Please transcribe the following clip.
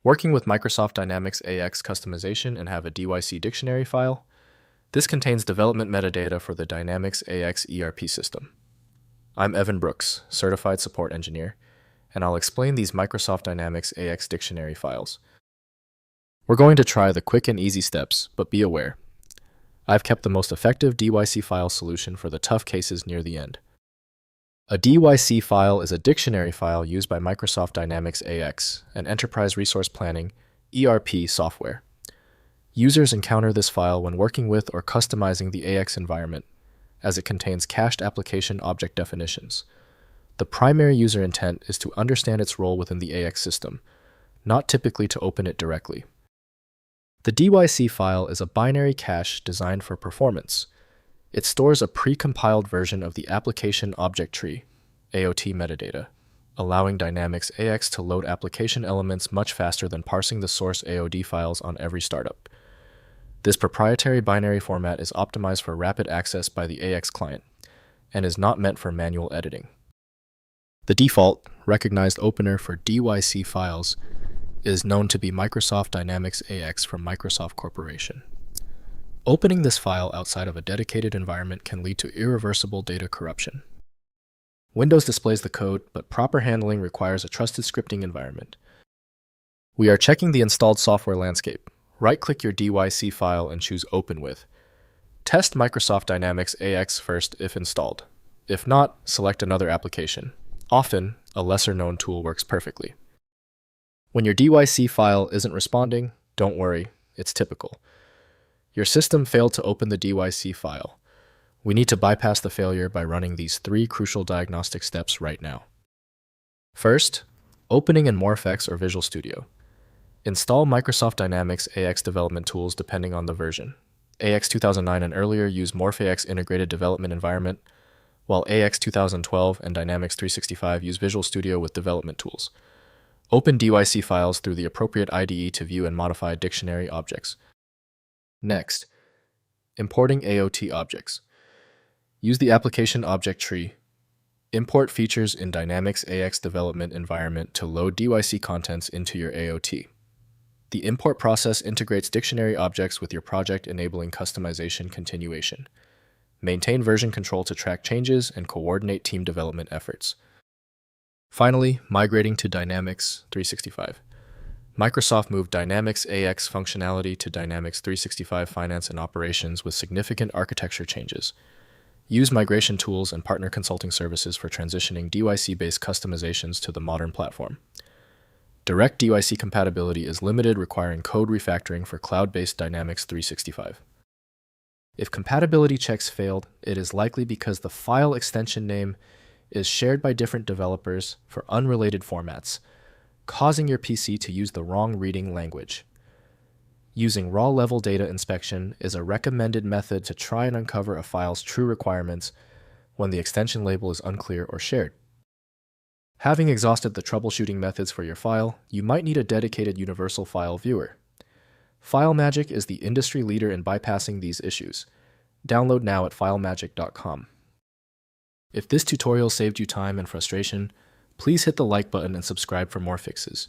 Working with Microsoft Dynamics AX customization and have a DYC dictionary file. This contains development metadata for the Dynamics AX ERP system. I'm Evan Brooks, Certified Support Engineer, and I'll explain these Microsoft Dynamics AX dictionary files. We're going to try the quick and easy steps, but be aware. I've kept the most effective DYC file solution for the tough cases near the end. A DYC file is a dictionary file used by Microsoft Dynamics AX, an enterprise resource planning (ERP) software. Users encounter this file when working with or customizing the AX environment, as it contains cached application object definitions. The primary user intent is to understand its role within the AX system, not typically to open it directly. The DYC file is a binary cache designed for performance. It stores a pre-compiled version of the application object tree, AOT metadata, allowing Dynamics AX to load application elements much faster than parsing the source AOD files on every startup. This proprietary binary format is optimized for rapid access by the AX client and is not meant for manual editing. The default, recognized opener for DYC files is known to be Microsoft Dynamics AX from Microsoft Corporation. Opening this file outside of a dedicated environment can lead to irreversible data corruption. Windows displays the code, but proper handling requires a trusted scripting environment. We are checking the installed software landscape. Right-click your DYC file and choose Open With. Test Microsoft Dynamics AX first if installed. If not, select another application. Often, a lesser-known tool works perfectly. When your DYC file isn't responding, don't worry, it's typical. Your system failed to open the DYC file. We need to bypass the failure by running these 3 crucial diagnostic steps right now. First, opening in MorphX or Visual Studio. Install Microsoft Dynamics AX development tools depending on the version. AX 2009 and earlier use MorphX integrated development environment, while AX 2012 and Dynamics 365 use Visual Studio with development tools. Open DYC files through the appropriate IDE to view and modify dictionary objects. Next, importing AOT objects. Use the application object tree. Import features in Dynamics AX development environment to load DYC contents into your AOT. The import process integrates dictionary objects with your project, enabling customization continuation. Maintain version control to track changes and coordinate team development efforts. Finally, migrating to Dynamics 365. Microsoft moved Dynamics AX functionality to Dynamics 365 Finance and Operations with significant architecture changes. Use migration tools and partner consulting services for transitioning DYC-based customizations to the modern platform. Direct DYC compatibility is limited, requiring code refactoring for cloud-based Dynamics 365. If compatibility checks failed, it is likely because the file extension name is shared by different developers for unrelated formats, causing your PC to use the wrong reading language. Using raw-level data inspection is a recommended method to try and uncover a file's true requirements when the extension label is unclear or shared. Having exhausted the troubleshooting methods for your file, you might need a dedicated universal file viewer. FileMagick is the industry leader in bypassing these issues. Download now at filemagick.com. If this tutorial saved you time and frustration, please hit the like button and subscribe for more fixes.